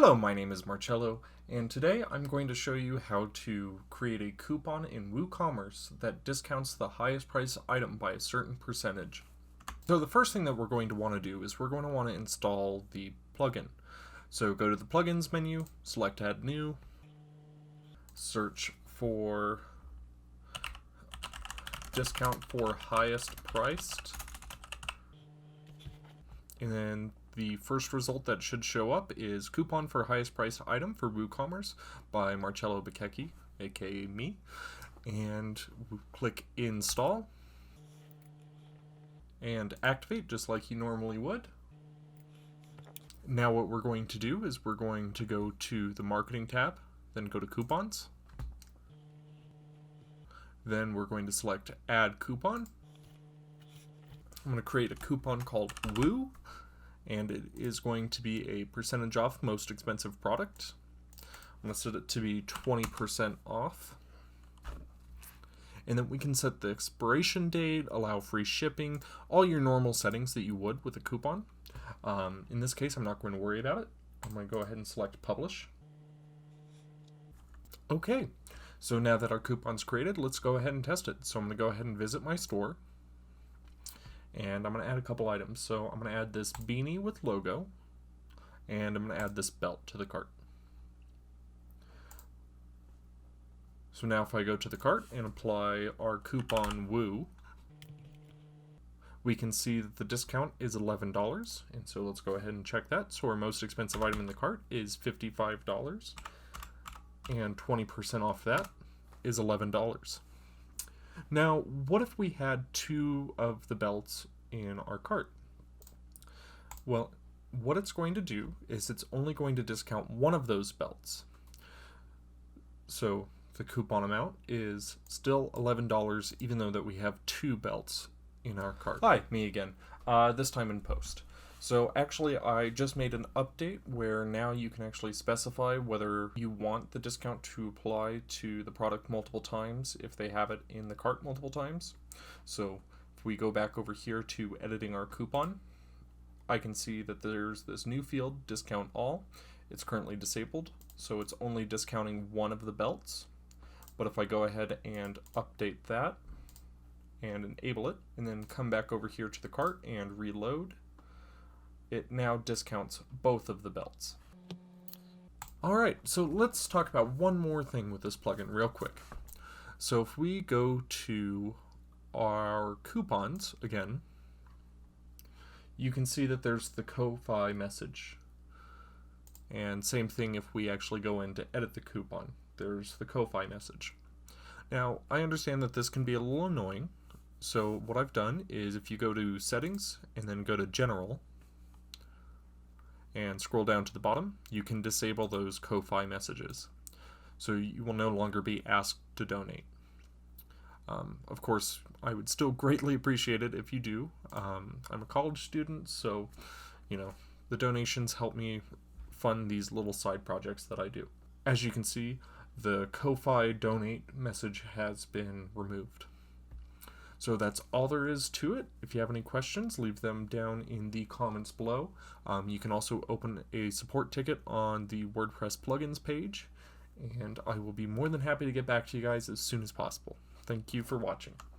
Hello, my name is Marcello, and today I'm going to show you how to create a coupon in WooCommerce that discounts the highest price item by a certain percentage. So the first thing that we're going to want to do is we're going to want to install the plugin. So go to the plugins menu, select add new, search for discount for highest priced, and then the first result that should show up is coupon for highest price item for WooCommerce by Marcello Bacchecchi, aka me, and click install and activate just like you normally would. Now what we're going to do is we're going to go to the marketing tab, then go to coupons. Then we're going to select add coupon. I'm going to create a coupon called Woo, and it is going to be a percentage off most expensive product. I'm going to set it to be 20% off. And then we can set the expiration date, allow free shipping, all your normal settings that you would with a coupon. In this case, I'm not going to worry about it. I'm going to go ahead and select publish. Okay, so now that our coupon's created, let's go ahead and test it. So I'm going to go ahead and visit my store. And I'm going to add a couple items. So I'm going to add this beanie with logo, and I'm going to add this belt to the cart. So now if I go to the cart and apply our coupon Woo, we can see that the discount is $11. And so let's go ahead and check that. So our most expensive item in the cart is $55, and 20% off that is $11. Now, what if we had two of the belts in our cart? Well, what it's going to do is it's only going to discount one of those belts. So the coupon amount is still $11, even though that we have two belts in our cart. Hi, me again, this time in post. So actually I just made an update where now you can actually specify whether you want the discount to apply to the product multiple times if they have it in the cart multiple times. So if we go back over here to editing our coupon, I can see that there's this new field, discount all. It's currently disabled, so it's only discounting one of the belts. But if I go ahead and update that and enable it, and then come back over here to the cart and reload, it now discounts both of the belts. Alright, so let's talk about one more thing with this plugin real quick. So if we go to our coupons again, you can see that there's the Ko-Fi message. And same thing if we actually go in to edit the coupon, there's the Ko-Fi message. Now, I understand that this can be a little annoying, so what I've done is if you go to settings and then go to general, and scroll down to the bottom, you can disable those Ko-Fi messages. So you will no longer be asked to donate. Of course, I would still greatly appreciate it if you do. I'm a college student, so the donations help me fund these little side projects that I do. As you can see, the Ko-Fi donate message has been removed. So that's all there is to it. If you have any questions, leave them down in the comments below. You can also open a support ticket on the WordPress plugins page, and I will be more than happy to get back to you guys as soon as possible. Thank you for watching.